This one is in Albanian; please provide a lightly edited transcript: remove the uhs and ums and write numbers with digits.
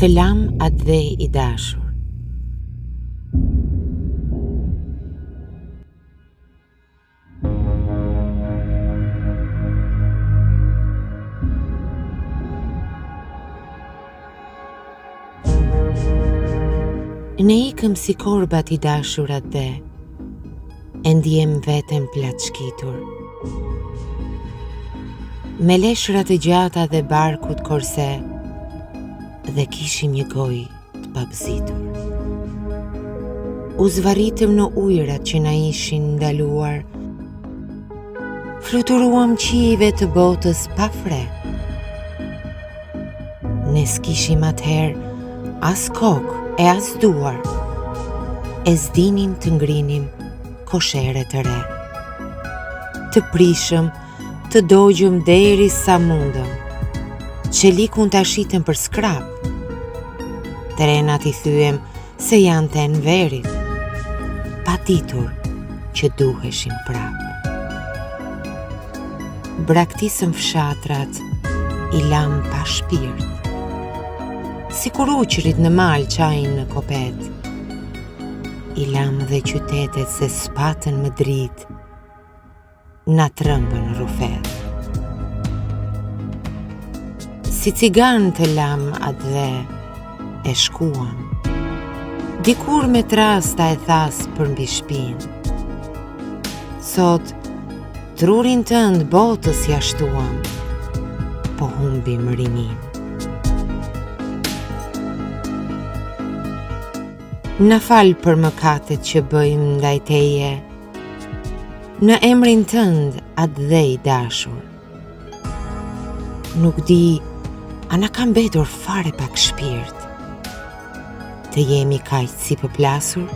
Të lam atë dhe i dashur. Ne ikëm si korbat i dashur atë dhe, e ndjem veten plot shkitur. Me leshrat e gjata dhe barkut korse, dhe kishim një gojë të pabëzitur. U zvarritëm në ujërat që na ishin ndaluar, fluturuam qiejve të botës pa fre. Ne s'kishim atëherë as kokë e as duar, e s'dinim të ngrinim koshere të re. Të prishëm, të dogjëm deri sa mundëm, qelikun të ashitëm për skrap. Trenat i thyem se janë të enverit, pa ditur që duheshim prap. Braktisëm fshatrat, i lam pa shpirt, si kur uqrit në mal qajnë në kopet. I lam dhe qytetet se spatën më drit, na trëmbën rufet. Si cigan të lam atë dhe, e shkuam. Dikur me trasta e thas për mbi shpinë. Sot, trurin tënd botës jashtuam, po humbim rinin. Na fal për mëkatet që bëjmë ndaj teje, në emrin tënd atë dhe i dashur. Nuk di, a na ka mbetur fare pak shpirt, të jemi kaq si përplasur?